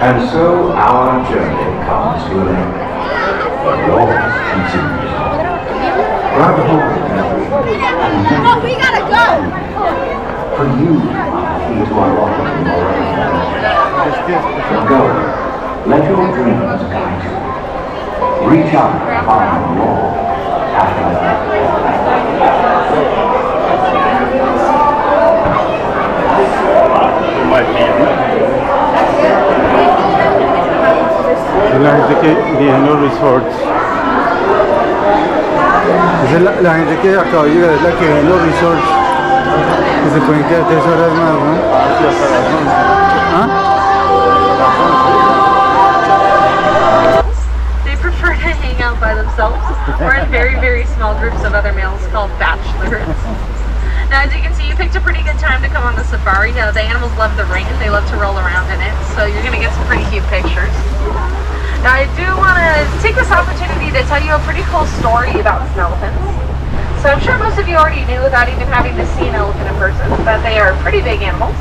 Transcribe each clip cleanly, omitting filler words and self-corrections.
And so our journey comes to an end. But yours continues. Grab hold of me. Oh, we gotta go! For you are the key to unlocking your own potential. So go. Let your dreams guide you. Reach out and find your happiness. La gente que vive en los resorts. Esa es la gente que acaba de llegar, es la que vive en los resorts. Que se pueden quedar 3 horas más, ¿no? ¿Ah? They prefer to hang out by themselves or in very, very small groups of other males called bachelors. Now, as you can see, you picked a pretty good time to come on the safari. Now, the animals love the rain. They love to roll around in it, so you're going to get some pretty cute pictures. Now, I do want to take this opportunity to tell you a pretty cool story about some elephants. So I'm sure most of you already knew without even having to see an elephant in person, but they are pretty big animals.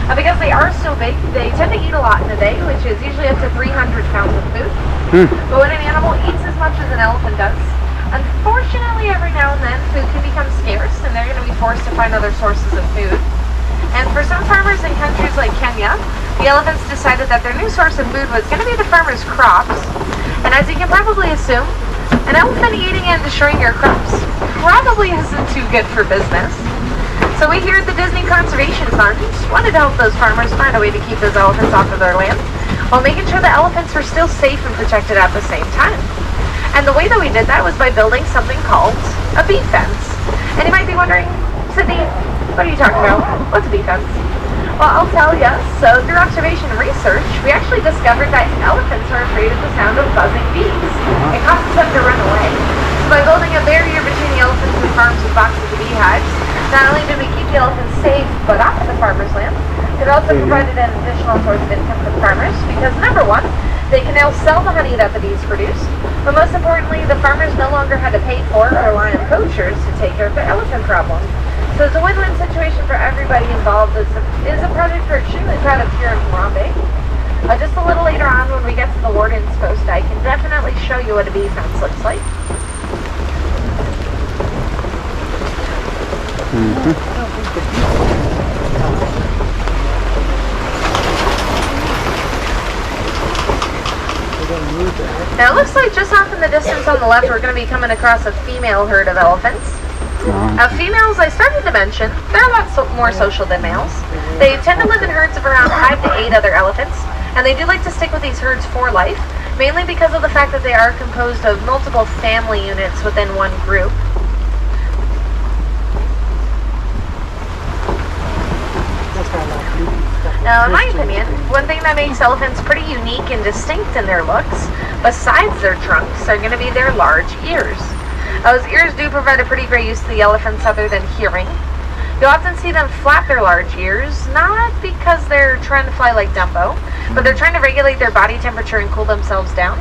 And because they are so big, they tend to eat a lot in a day, which is usually up to 300 pounds of food. But when an animal eats as much as an elephant does, unfortunately, every now and then, food can become scarce, and they're going to be forced to find other sources of food. And for some farmers in countries like Kenya, the elephants decided that their new source of food was going to be the farmers' crops. And as you can probably assume, an elephant eating and destroying your crops probably isn't too good for business. So we here at the Disney Conservation Fund wanted to help those farmers find a way to keep those elephants off of their land, while making sure the elephants were still safe and protected at the same time. And the way that we did that was by building something called a bee fence. And you might be wondering, Sydney, what are you talking about? What's a bee fence? Well, I'll tell you. So through observation and research, we actually discovered that elephants are afraid of the sound of buzzing bees. It causes them to run away. So by building a barrier between the elephants and farms with boxes of beehives, not only did we keep the elephants safe, but off the farmer's land, it also provided an additional source of income for the farmers because, number one, they can now sell the honey that the bees produce, but most importantly, the farmers no longer had to pay for or rely on poachers to take care of their elephant problem. So it's a win-win situation for everybody involved. It is a project we're extremely proud of here in Harambe. Just a little later on when we get to the warden's post, I can definitely show you what a bee fence looks like. Now it looks like just off in the distance on the left we're going to be coming across a female herd of elephants. Females, I started to mention, they're a lot more social than males. They tend to live in herds of around 5 to 8 other elephants, and they do like to stick with these herds for life, mainly because of the fact that they are composed of multiple family units within one group. Now, in my opinion, one thing that makes elephants pretty unique and distinct in their looks, besides their trunks, are going to be their large ears. Those ears do provide a pretty great use to the elephants other than hearing. You'll often see them flap their large ears, not because they're trying to fly like Dumbo, but they're trying to regulate their body temperature and cool themselves down.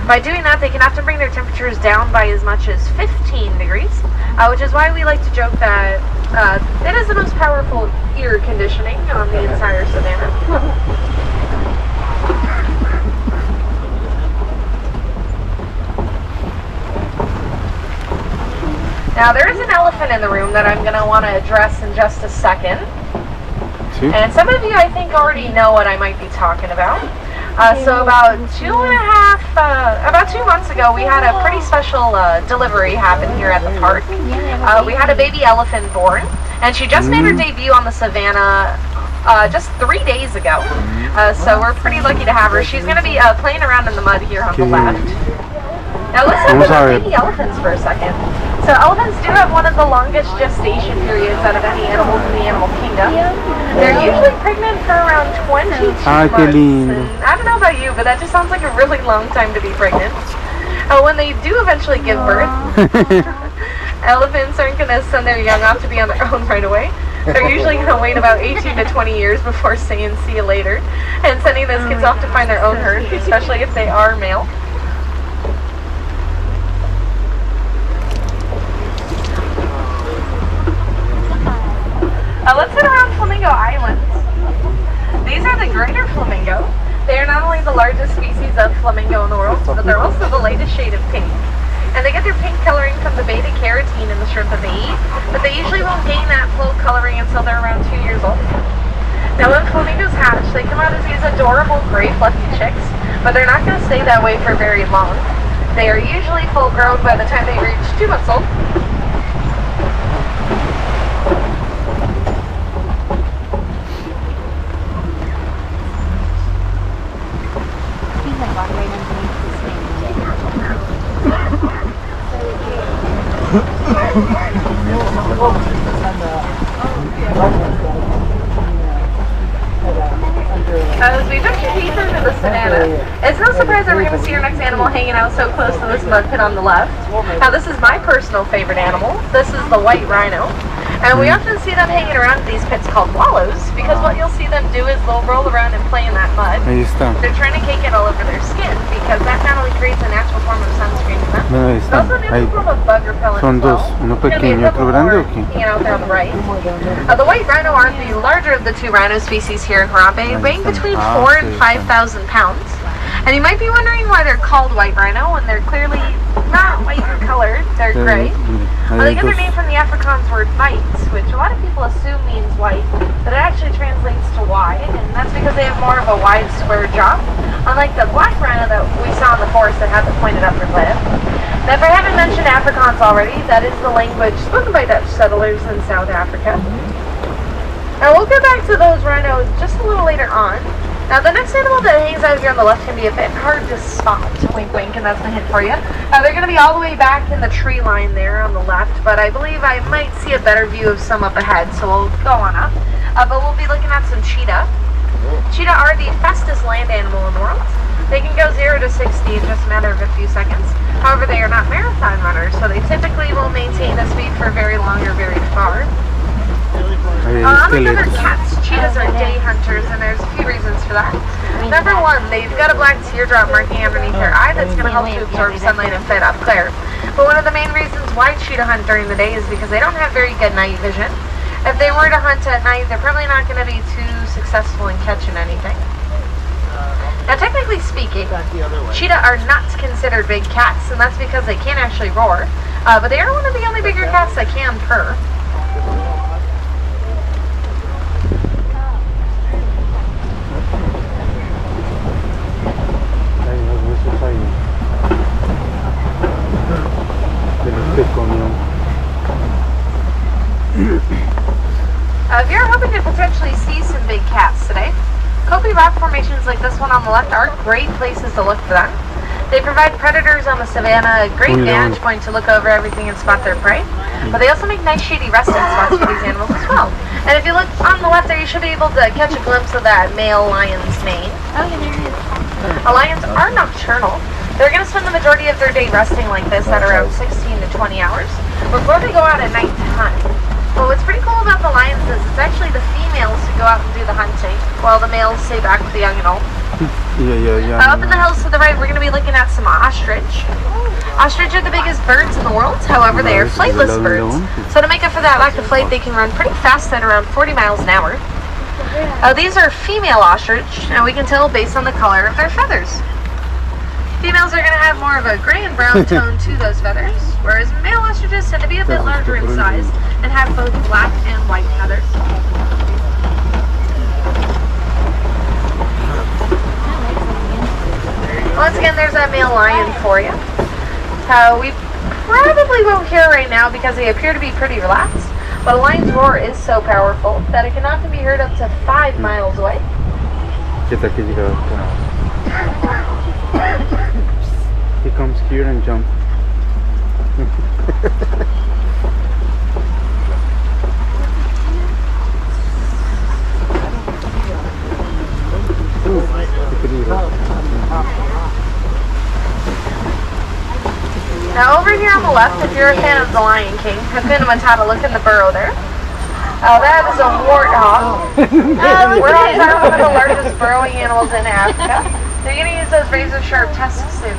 By doing that, they can often bring their temperatures down by as much as 15 degrees, which is why we like to joke that it is the most powerful ear conditioning on the entire savannah. Now, there is an elephant in the room that I'm going to want to address in just a second. And some of you, I think, already know what I might be talking about. So about 2 months ago, we had a pretty special delivery happen here at the park. We had a baby elephant born, and she just made her debut on the savannah just 3 days ago. So we're pretty lucky to have her. She's going to be playing around in the mud here on the left. Now let's talk about baby elephants for a second. So elephants do have one of the longest gestation periods out of any animals in the animal kingdom. They're usually pregnant for around 22 months. And I don't know about you, but that just sounds like a really long time to be pregnant. When they do eventually give birth, elephants aren't going to send their young off to be on their own right away. They're usually going to wait about 18 to 20 years before saying see you later and sending those kids off to find their own herd, especially if they are male. Let's head around Flamingo Islands. These are the greater flamingo. They are not only the largest species of flamingo in the world, but they're also the lightest shade of pink. And they get their pink coloring from the beta carotene in the shrimp that they eat, but they usually won't gain that full coloring until they're around 2 years old. Now when flamingos hatch, they come out as these adorable gray fluffy chicks, but they're not going to stay that way for very long. They are usually full grown by the time they reach 2 months old. As we venture deeper into the savannah, it's no surprise that we're going to see our next animal hanging out so close to this mud pit on the left. Now this is my personal favorite animal. This is the white rhino. And we often see them hanging around these pits called wallows because what you'll see them do is they'll roll around and play in that mud. Ahí está. They're trying to cake it all over their skin because that not only creates a natural form of sunscreen to them, Ahí it's están. also a Ahí. natural form of bug repellent Son as well. dos, uno There's gonna be pequeño y a otro couple grande more o qué? hanging out there on the right. The white rhino are the larger of the two rhino species here in Harambe, weighing between 4,000 and 5,000 pounds. And you might be wondering why they're called white rhino when they're clearly not white in color, they're gray. Well, they get their name from the Afrikaans word white, which a lot of people assume means white, but it actually translates to wide, and that's because they have more of a wide square jaw, unlike the black rhino that we saw in the forest that had the pointed upper lip. Now, if I haven't mentioned Afrikaans already, that is the language spoken by Dutch settlers in South Africa. Now, we'll get back to those rhinos just a little later on. Now, the next animal that hangs out here on the left can be a bit hard to spot. Wink, wink, and that's my hint for you. They're going to be all the way back in the tree line there on the left, but I believe I might see a better view of some up ahead, so we'll go on up. But we'll be looking at some cheetah. Cheetah are the fastest land animal in the world. They can go 0 to 60 in just a matter of a few seconds. However, they are not marathon runners, so they typically will maintain a speed for very long or very far. Unlike other cats, cheetahs are day hunters, and there's a few reasons for that. Number one, they've got a black teardrop marking underneath their eye that's going to help to absorb sunlight and fit up clear. But one of the main reasons why cheetah hunt during the day is because they don't have very good night vision. If they were to hunt at night, they're probably not going to be too successful in catching anything. Now, technically speaking, cheetah are not considered big cats, and that's because they can't actually roar. But they are one of the only bigger cats that can purr. If you're hoping to potentially see some big cats today, Kopi rock formations like this one on the left are great places to look for them. They provide predators on the savannah a great vantage point to look over everything and spot their prey, but they also make nice shady resting spots for these animals as well. And if you look on the left there, you should be able to catch a glimpse of that male lion's mane. Oh, yeah, there it is. Lions are nocturnal. They're going to spend the majority of their day resting like this at around 16 to 20 hours before they go out at night to hunt. But what's pretty cool about the lions is it's actually the females who go out and do the hunting, while the males stay back with the young and old. Up in the hills to the right, we're going to be looking at some ostrich. Ostrich are the biggest birds in the world, however, they are flightless birds. So to make up for that lack of flight, they can run pretty fast at around 40 miles an hour. These are female ostrich, and we can tell based on the color of their feathers. Females are going to have more of a gray and brown tone to those feathers, whereas male ostriches tend to be a bit larger in size and have both black and white feathers. Once again, there's that male lion for you. We probably won't hear right now because they appear to be pretty relaxed, but a lion's roar is so powerful that it can often be heard up to 5 miles away. He comes here and jump. Now over here on the left, if you're a fan of The Lion King, Hakuna Matata, look in the burrow there. That is a warthog. Warthogs are one of the largest burrowing animals in Africa. They're going to use those razor-sharp tusks in